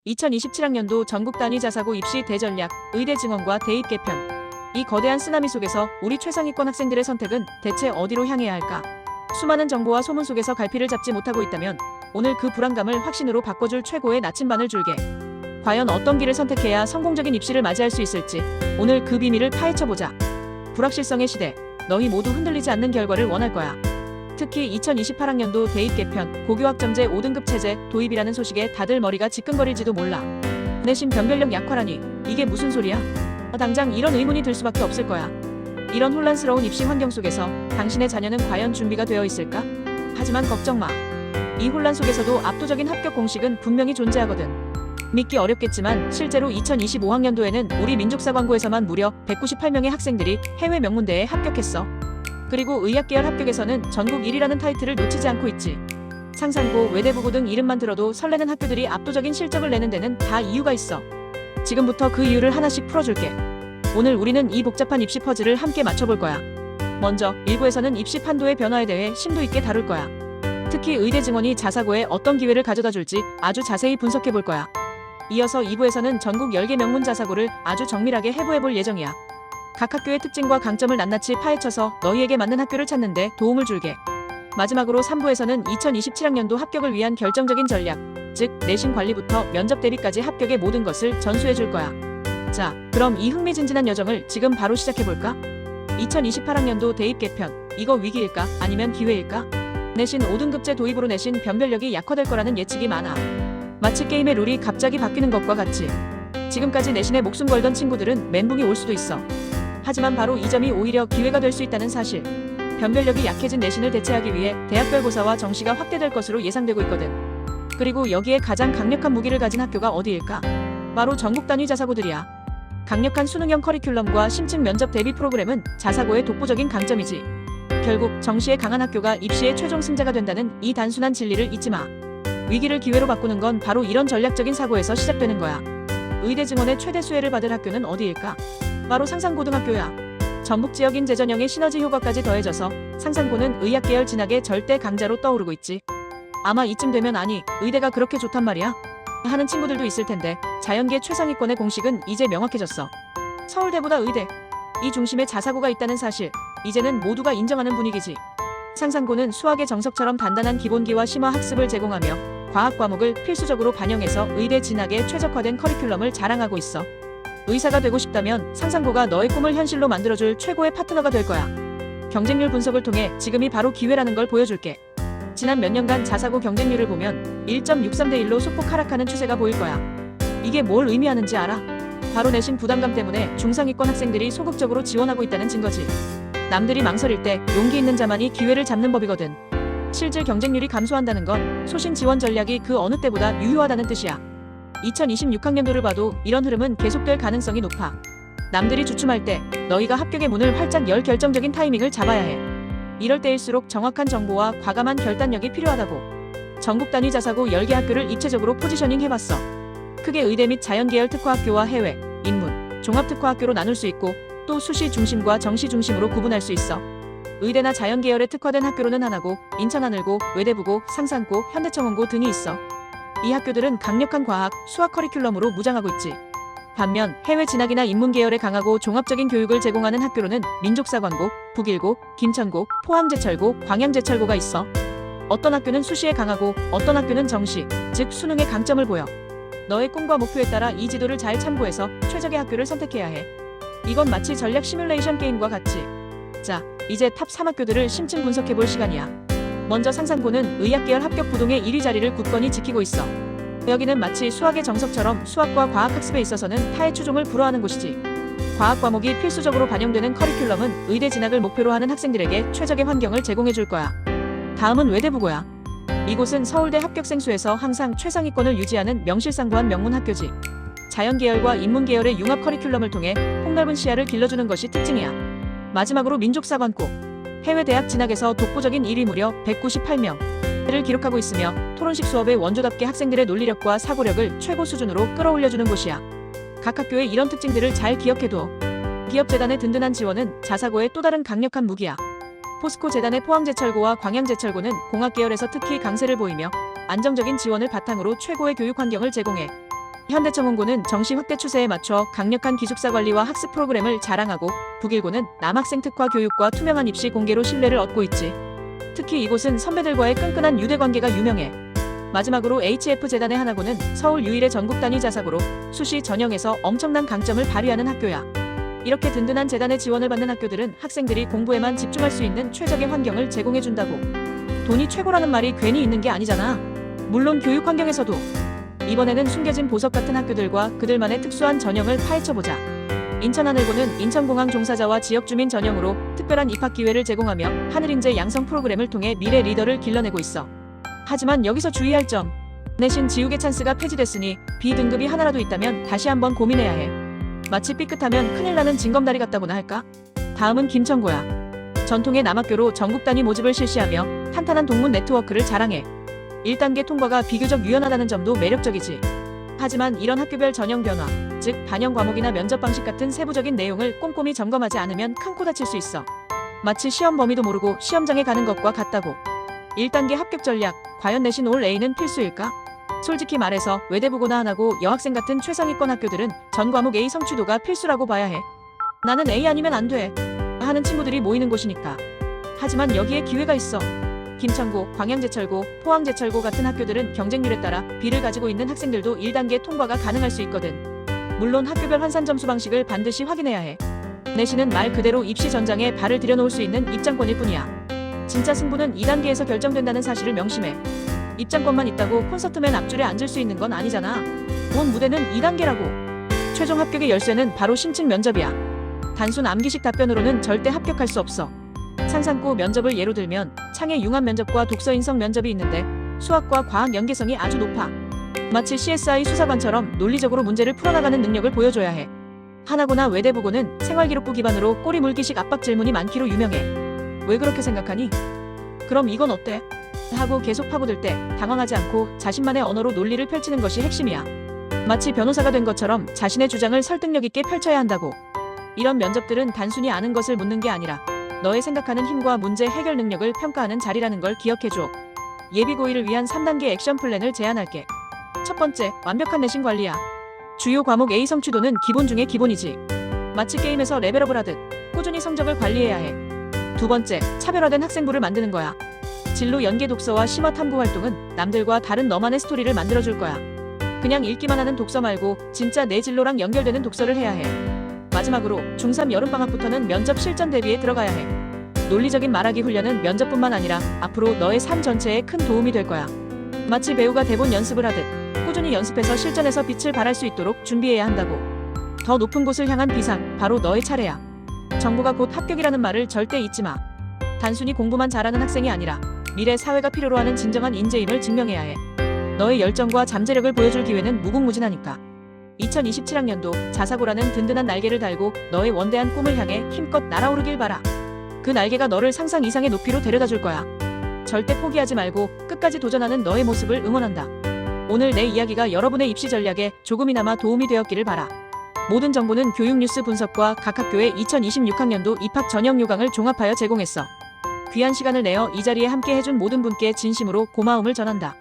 2027학년도 전국 단위 자사고 입시 대전략, 의대 증원과 대입 개편. 이 거대한 쓰나미 속에서 우리 최상위권 학생들의 선택은 대체 어디로 향해야 할까? 수많은 정보와 소문 속에서 갈피를 잡지 못하고 있다면 오늘 그 불안감을 확신으로 바꿔줄 최고의 나침반을 줄게. 과연 어떤 길을 선택해야 성공적인 입시를 맞이할 수 있을지 오늘 그 비밀을 파헤쳐보자. 불확실성의 시대, 너희 모두 흔들리지 않는 결과를 원할 거야. 특히 2028학년도 대입 개편, 고교학점제 5등급 체제 도입이라는 소식에 다들 머리가 지끈거릴지도 몰라. 내신 변별력 약화라니 이게 무슨 소리야? 당장 이런 의문이 들 수밖에 없을 거야. 이런 혼란스러운 입시 환경 속에서 당신의 자녀는 과연 준비가 되어 있을까? 하지만 걱정 마. 이 혼란 속에서도 압도적인 합격 공식은 분명히 존재하거든. 믿기 어렵겠지만 실제로 2025학년도에는 우리 민족사관고에서만 무려 198명의 학생들이 해외 명문대에 합격했어. 그리고 의학계열 합격에서는 전국 1위라는 타이틀을 놓치지 않고 있지. 상산고, 외대부고 등 이름만 들어도 설레는 학교들이 압도적인 실적을 내는 데는 다 이유가 있어. 지금부터 그 이유를 하나씩 풀어줄게. 오늘 우리는 이 복잡한 입시 퍼즐을 함께 맞춰볼 거야. 먼저 1부에서는 입시 판도의 변화에 대해 심도 있게 다룰 거야. 특히 의대 증원이 자사고에 어떤 기회를 가져다 줄지 아주 자세히 분석해 볼 거야. 이어서 2부에서는 전국 10개 명문 자사고를 아주 정밀하게 해부해 볼 예정이야. 각 학교의 특징과 강점을 낱낱이 파헤쳐서 너희에게 맞는 학교를 찾는 데 도움을 줄게. 마지막으로 3부에서는 2027학년도 합격을 위한 결정적인 전략, 즉 내신 관리부터 면접 대비까지 합격의 모든 것을 전수해 줄 거야. 자, 그럼 이 흥미진진한 여정을 지금 바로 시작해 볼까? 2028학년도 대입 개편, 이거 위기일까? 아니면 기회일까? 내신 5등급제 도입으로 내신 변별력이 약화될 거라는 예측이 많아. 마치 게임의 룰이 갑자기 바뀌는 것과 같지. 지금까지 내신에 목숨 걸던 친구들은 멘붕이 올 수도 있어. 하지만 바로 이 점이 오히려 기회가 될 수 있다는 사실. 변별력이 약해진 내신을 대체하기 위해 대학별 고사와 정시가 확대될 것으로 예상되고 있거든. 그리고 여기에 가장 강력한 무기를 가진 학교가 어디일까? 바로 전국 단위 자사고들이야. 강력한 수능형 커리큘럼과 심층 면접 대비 프로그램은 자사고의 독보적인 강점이지. 결국 정시에 강한 학교가 입시의 최종 승자가 된다는 이 단순한 진리를 잊지 마. 위기를 기회로 바꾸는 건 바로 이런 전략적인 사고에서 시작되는 거야. 의대 증원의 최대 수혜를 받을 학교는 어디일까? 바로 상산고등학교야. 전북 지역인 재전형의 시너지 효과까지 더해져서 상산고는 의학계열 진학의 절대 강자로 떠오르고 있지. 아마 이쯤 되면 아니, 의대가 그렇게 좋단 말이야? 하는 친구들도 있을 텐데 자연계 최상위권의 공식은 이제 명확해졌어. 서울대보다 의대, 이 중심에 자사고가 있다는 사실, 이제는 모두가 인정하는 분위기지. 상산고는 수학의 정석처럼 단단한 기본기와 심화 학습을 제공하며 과학 과목을 필수적으로 반영해서 의대 진학에 최적화된 커리큘럼을 자랑하고 있어. 의사가 되고 싶다면 상산고가 너의 꿈을 현실로 만들어줄 최고의 파트너가 될 거야. 경쟁률 분석을 통해 지금이 바로 기회라는 걸 보여줄게. 지난 몇 년간 자사고 경쟁률을 보면 1.63대 1로 소폭 하락하는 추세가 보일 거야. 이게 뭘 의미하는지 알아? 바로 내신 부담감 때문에 중상위권 학생들이 소극적으로 지원하고 있다는 증거지. 남들이 망설일 때 용기 있는 자만이 기회를 잡는 법이거든. 실질 경쟁률이 감소한다는 건 소신 지원 전략이 그 어느 때보다 유효하다는 뜻이야. 2026학년도를 봐도 이런 흐름은 계속될 가능성이 높아. 남들이 주춤할 때 너희가 합격의 문을 활짝 열 결정적인 타이밍을 잡아야 해. 이럴 때일수록 정확한 정보와 과감한 결단력이 필요하다고. 전국 단위 자사고 10개 학교를 입체적으로 포지셔닝 해봤어. 크게 의대 및 자연계열 특화학교와 해외, 인문, 종합특화학교로 나눌 수 있고 또 수시 중심과 정시 중심으로 구분할 수 있어. 의대나 자연계열에 특화된 학교로는 하나고, 인천하늘고, 외대부고, 상산고, 현대청원고 등이 있어. 이 학교들은 강력한 과학, 수학 커리큘럼으로 무장하고 있지. 반면 해외 진학이나 인문계열에 강하고 종합적인 교육을 제공하는 학교로는 민족사관고, 북일고, 김천고, 포항제철고, 광양제철고가 있어. 어떤 학교는 수시에 강하고 어떤 학교는 정시, 즉 수능에 강점을 보여. 너의 꿈과 목표에 따라 이 지도를 잘 참고해서 최적의 학교를 선택해야 해. 이건 마치 전략 시뮬레이션 게임과 같지. 자, 이제 탑 3학교들을 심층 분석해볼 시간이야. 먼저 상산고는 의학계열 합격 부동의 1위 자리를 굳건히 지키고 있어. 여기는 마치 수학의 정석처럼 수학과 과학학습에 있어서는 타의 추종을 불허하는 곳이지. 과학 과목이 필수적으로 반영되는 커리큘럼은 의대 진학을 목표로 하는 학생들에게 최적의 환경을 제공해줄 거야. 다음은 외대부고야. 이곳은 서울대 합격생 수에서 항상 최상위권을 유지하는 명실상부한 명문 학교지. 자연계열과 인문계열의 융합 커리큘럼을 통해 폭넓은 시야를 길러주는 것이 특징이야. 마지막으로 민족사관고. 해외 대학 진학에서 독보적인 1위 무려 198명을 기록하고 있으며 토론식 수업의 원조답게 학생들의 논리력과 사고력을 최고 수준으로 끌어올려주는 곳이야. 각 학교의 이런 특징들을 잘 기억해둬. 기업재단의 든든한 지원은 자사고의 또 다른 강력한 무기야. 포스코 재단의 포항제철고와 광양제철고는 공학계열에서 특히 강세를 보이며 안정적인 지원을 바탕으로 최고의 교육 환경을 제공해. 현대청운고는 정시 확대 추세에 맞춰 강력한 기숙사 관리와 학습 프로그램을 자랑하고, 북일고는 남학생 특화 교육과 투명한 입시 공개로 신뢰를 얻고 있지. 특히 이곳은 선배들과의 끈끈한 유대 관계가 유명해. 마지막으로 HF재단의 하나고는 서울 유일의 전국 단위 자사고로 수시 전형에서 엄청난 강점을 발휘하는 학교야. 이렇게 든든한 재단의 지원을 받는 학교들은 학생들이 공부에만 집중할 수 있는 최적의 환경을 제공해준다고. 돈이 최고라는 말이 괜히 있는 게 아니잖아. 물론 교육 환경에서도. 이번에는 숨겨진 보석 같은 학교들과 그들만의 특수한 전형을 파헤쳐보자. 인천하늘고는 인천공항 종사자와 지역주민 전형으로 특별한 입학 기회를 제공하며 하늘인재 양성 프로그램을 통해 미래 리더를 길러내고 있어. 하지만 여기서 주의할 점. 내신 지우개 찬스가 폐지됐으니 B등급이 하나라도 있다면 다시 한번 고민해야 해. 마치 삐끗하면 큰일 나는 징검다리 같다고나 할까? 다음은 김천고야. 전통의 남학교로 전국 단위 모집을 실시하며 탄탄한 동문 네트워크를 자랑해. 1단계 통과가 비교적 유연하다는 점도 매력적이지. 하지만 이런 학교별 전형 변화, 즉 반영 과목이나 면접 방식 같은 세부적인 내용을 꼼꼼히 점검하지 않으면 큰 코 다칠 수 있어. 마치 시험 범위도 모르고 시험장에 가는 것과 같다고. 1단계 합격 전략, 과연 내신 올 A는 필수일까? 솔직히 말해서 외대부고나 하나고 여학생 같은 최상위권 학교들은 전 과목 A 성취도가 필수라고 봐야 해. 나는 A 아니면 안 돼 하는 친구들이 모이는 곳이니까. 하지만 여기에 기회가 있어. 김천고, 광양제철고, 포항제철고 같은 학교들은 경쟁률에 따라 B를 가지고 있는 학생들도 1단계 통과가 가능할 수 있거든. 물론 학교별 환산 점수 방식을 반드시 확인해야 해. 내신은 말 그대로 입시 전장에 발을 들여놓을 수 있는 입장권일 뿐이야. 진짜 승부는 2단계에서 결정된다는 사실을 명심해. 입장권만 있다고 콘서트맨 앞줄에 앉을 수 있는 건 아니잖아. 본 무대는 2단계라고. 최종 합격의 열쇠는 바로 심층 면접이야. 단순 암기식 답변으로는 절대 합격할 수 없어. 상상고 면접을 예로 들면 창의 융합 면접과 독서 인성 면접이 있는데 수학과 과학 연계성이 아주 높아. 마치 CSI 수사관처럼 논리적으로 문제를 풀어나가는 능력을 보여줘야 해. 하나고나 외대부고는 생활기록부 기반으로 꼬리 물기식 압박 질문이 많기로 유명해. 왜 그렇게 생각하니? 그럼 이건 어때? 하고 계속 파고들 때 당황하지 않고 자신만의 언어로 논리를 펼치는 것이 핵심이야. 마치 변호사가 된 것처럼 자신의 주장을 설득력 있게 펼쳐야 한다고. 이런 면접들은 단순히 아는 것을 묻는 게 아니라 너의 생각하는 힘과 문제 해결 능력을 평가하는 자리라는 걸 기억해줘. 예비고일을 위한 3단계 액션 플랜을 제안할게. 첫 번째, 완벽한 내신 관리야. 주요 과목 A 성취도는 기본 중에 기본이지. 마치 게임에서 레벨업을 하듯 꾸준히 성적을 관리해야 해. 두 번째, 차별화된 학생부를 만드는 거야. 진로 연계 독서와 심화 탐구 활동은 남들과 다른 너만의 스토리를 만들어줄 거야. 그냥 읽기만 하는 독서 말고 진짜 내 진로랑 연결되는 독서를 해야 해. 마지막으로 중3 여름방학부터는 면접 실전 대비에 들어가야 해. 논리적인 말하기 훈련은 면접뿐만 아니라 앞으로 너의 삶 전체에 큰 도움이 될 거야. 마치 배우가 대본 연습을 하듯 꾸준히 연습해서 실전에서 빛을 발할 수 있도록 준비해야 한다고. 더 높은 곳을 향한 비상, 바로 너의 차례야. 정보가 곧 합격이라는 말을 절대 잊지 마. 단순히 공부만 잘하는 학생이 아니라 미래 사회가 필요로 하는 진정한 인재임을 증명해야 해. 너의 열정과 잠재력을 보여줄 기회는 무궁무진하니까. 2027학년도 자사고라는 든든한 날개를 달고 너의 원대한 꿈을 향해 힘껏 날아오르길 바라. 그 날개가 너를 상상 이상의 높이로 데려다 줄 거야. 절대 포기하지 말고 끝까지 도전하는 너의 모습을 응원한다. 오늘 내 이야기가 여러분의 입시 전략에 조금이나마 도움이 되었기를 바라. 모든 정보는 교육뉴스 분석과 각 학교의 2026학년도 입학 전형 요강을 종합하여 제공했어. 귀한 시간을 내어 이 자리에 함께 해준 모든 분께 진심으로 고마움을 전한다.